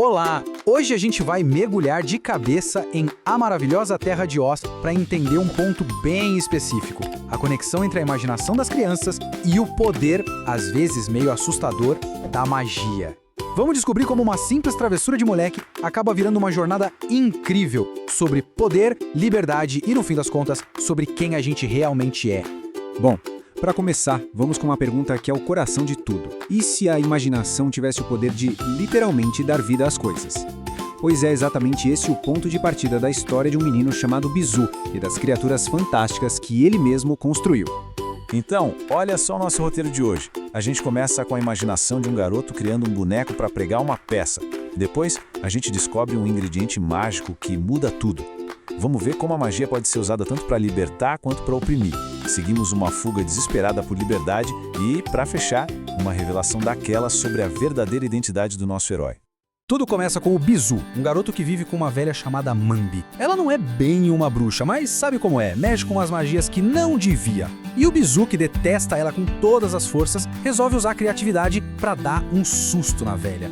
Olá! Hoje a gente vai mergulhar de cabeça em A Maravilhosa Terra de Oz para entender um ponto bem específico: a conexão entre a imaginação das crianças e o poder, às vezes meio assustador, da magia. Vamos descobrir como uma simples travessura de moleque acaba virando uma jornada incrível sobre poder, liberdade e, no fim das contas, sobre quem a gente realmente é. Bom, para começar, vamos com uma pergunta que é o coração de tudo. E se a imaginação tivesse o poder de, literalmente, dar vida às coisas? Pois é exatamente esse o ponto de partida da história de um menino chamado Bizu e das criaturas fantásticas que ele mesmo construiu. Então, olha só o nosso roteiro de hoje. A gente começa com a imaginação de um garoto criando um boneco para pregar uma peça. Depois, a gente descobre um ingrediente mágico que muda tudo. Vamos ver como a magia pode ser usada tanto para libertar quanto para oprimir. Seguimos uma fuga desesperada por liberdade e, para fechar, uma revelação daquela sobre a verdadeira identidade do nosso herói. Tudo começa com o Bizu, um garoto que vive com uma velha chamada Mambi. Ela não é bem uma bruxa, mas sabe como é, mexe com as magias que não devia. E o Bizu, que detesta ela com todas as forças, resolve usar a criatividade para dar um susto na velha.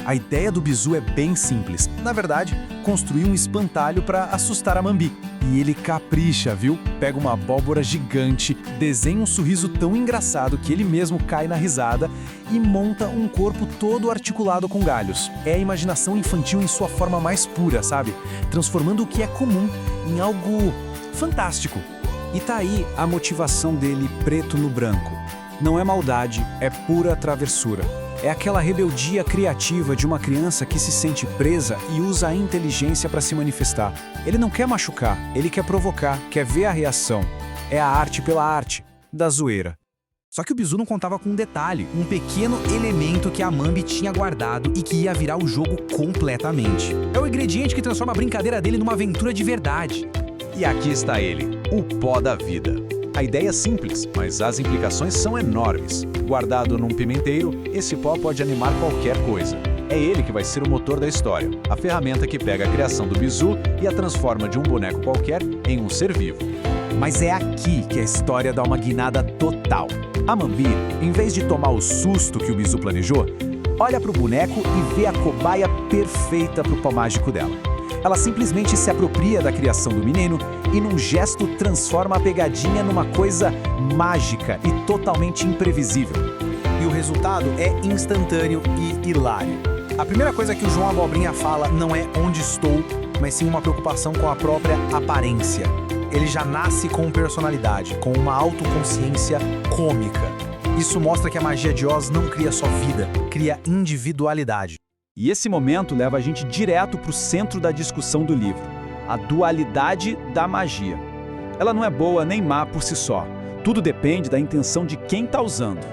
A ideia do Bizu é bem simples. Na verdade, construir um espantalho para assustar a Mambi. E ele capricha, viu? Pega uma abóbora gigante, desenha um sorriso tão engraçado que ele mesmo cai na risada e monta um corpo todo articulado com galhos. É a imaginação infantil em sua forma mais pura, sabe? Transformando o que é comum em algo fantástico. E tá aí a motivação dele preto no branco. Não é maldade, é pura travessura. É aquela rebeldia criativa de uma criança que se sente presa e usa a inteligência para se manifestar. Ele não quer machucar, ele quer provocar, quer ver a reação. É a arte pela arte, da zoeira. Só que o Bizu não contava com um detalhe, um pequeno elemento que a Mambi tinha guardado e que ia virar o jogo completamente. É o ingrediente que transforma a brincadeira dele numa aventura de verdade. E aqui está ele, o pó da vida. A ideia é simples, mas as implicações são enormes. Guardado num pimenteiro, esse pó pode animar qualquer coisa. É ele que vai ser o motor da história, a ferramenta que pega a criação do Bizu e a transforma de um boneco qualquer em um ser vivo. Mas é aqui que a história dá uma guinada total. A Mambi, em vez de tomar o susto que o Bizu planejou, olha para o boneco e vê a cobaia perfeita para o pó mágico dela. Ela simplesmente se apropria da criação do menino e, num gesto, transforma a pegadinha numa coisa mágica e totalmente imprevisível. E o resultado é instantâneo e hilário. A primeira coisa que o João Abobrinha fala não é onde estou, mas sim uma preocupação com a própria aparência. Ele já nasce com personalidade, com uma autoconsciência cômica. Isso mostra que a magia de Oz não cria só vida, cria individualidade. E esse momento leva a gente direto para o centro da discussão do livro, a dualidade da magia. Ela não é boa nem má por si só, tudo depende da intenção de quem está usando.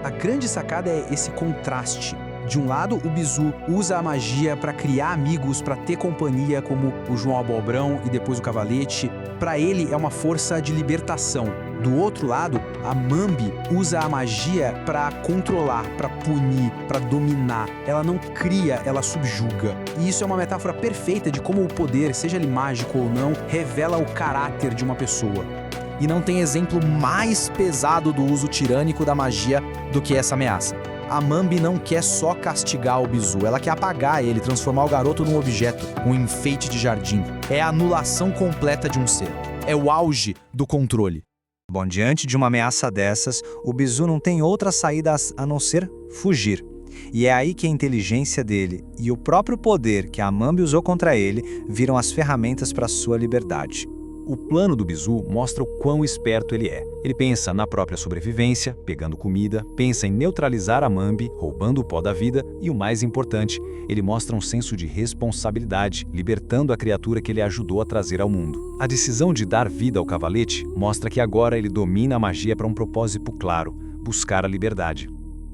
A grande sacada é esse contraste. De um lado, o Bizu usa a magia para criar amigos, para ter companhia, como o João Abobrão e depois o Cavalete. Para ele é uma força de libertação. Do outro lado, a Mambi usa a magia para controlar, para punir, para dominar. Ela não cria, ela subjuga. E isso é uma metáfora perfeita de como o poder, seja ele mágico ou não, revela o caráter de uma pessoa. E não tem exemplo mais pesado do uso tirânico da magia do que essa ameaça. A Mambi não quer só castigar o Bizu, ela quer apagar ele, transformar o garoto num objeto, um enfeite de jardim. É a anulação completa de um ser. É o auge do controle. Bom, diante de uma ameaça dessas, o Bizu não tem outra saída a não ser fugir. E é aí que a inteligência dele e o próprio poder que a Mambi usou contra ele viram as ferramentas para sua liberdade. O plano do Bizu mostra o quão esperto ele é. Ele pensa na própria sobrevivência, pegando comida, pensa em neutralizar a Mambi, roubando o pó da vida e, o mais importante, ele mostra um senso de responsabilidade, libertando a criatura que ele ajudou a trazer ao mundo. A decisão de dar vida ao Cavalete mostra que agora ele domina a magia para um propósito claro, buscar a liberdade.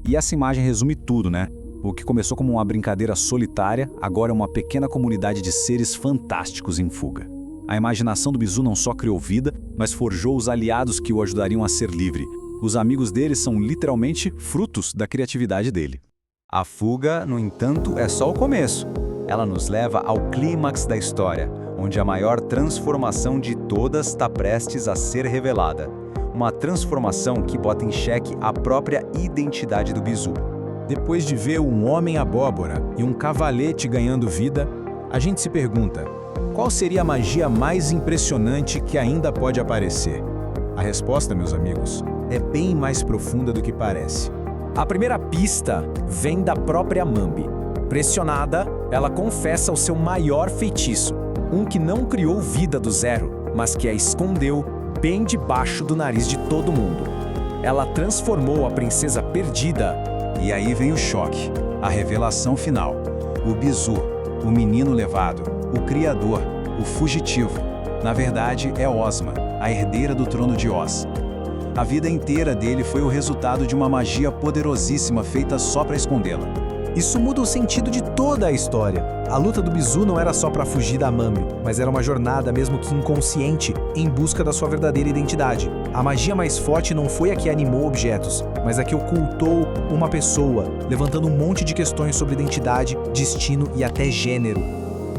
E essa imagem resume tudo, né? O que começou como uma brincadeira solitária, agora é uma pequena comunidade de seres fantásticos em fuga. A imaginação do Bizu não só criou vida, mas forjou os aliados que o ajudariam a ser livre. Os amigos dele são literalmente frutos da criatividade dele. A fuga, no entanto, é só o começo. Ela nos leva ao clímax da história, onde a maior transformação de todas está prestes a ser revelada. Uma transformação que bota em xeque a própria identidade do Bizu. Depois de ver um homem abóbora e um cavalete ganhando vida, a gente se pergunta: qual seria a magia mais impressionante que ainda pode aparecer? A resposta, meus amigos, é bem mais profunda do que parece. A primeira pista vem da própria Mambi. Pressionada, ela confessa o seu maior feitiço, um que não criou vida do zero, mas que a escondeu bem debaixo do nariz de todo mundo. Ela transformou a princesa perdida. E aí vem o choque, a revelação final. O Bizu, o menino levado, o criador, o fugitivo. Na verdade, é Ozma, a herdeira do trono de Oz. A vida inteira dele foi o resultado de uma magia poderosíssima feita só para escondê-la. Isso muda o sentido de toda a história. A luta do Bizu não era só para fugir da Mambi, mas era uma jornada, mesmo que inconsciente, em busca da sua verdadeira identidade. A magia mais forte não foi a que animou objetos, mas a que ocultou uma pessoa, levantando um monte de questões sobre identidade, destino e até gênero.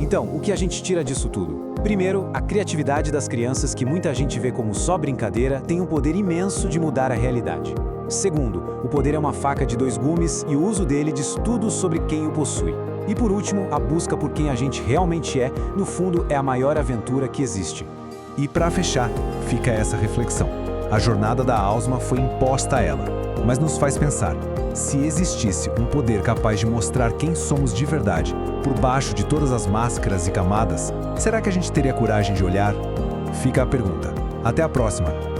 Então, o que a gente tira disso tudo? Primeiro, a criatividade das crianças, que muita gente vê como só brincadeira, tem um poder imenso de mudar a realidade. Segundo, o poder é uma faca de dois gumes e o uso dele diz tudo sobre quem o possui. E por último, a busca por quem a gente realmente é, no fundo, é a maior aventura que existe. E para fechar, fica essa reflexão. A jornada da Ozma foi imposta a ela, mas nos faz pensar: se existisse um poder capaz de mostrar quem somos de verdade, por baixo de todas as máscaras e camadas, será que a gente teria coragem de olhar? Fica a pergunta. Até a próxima!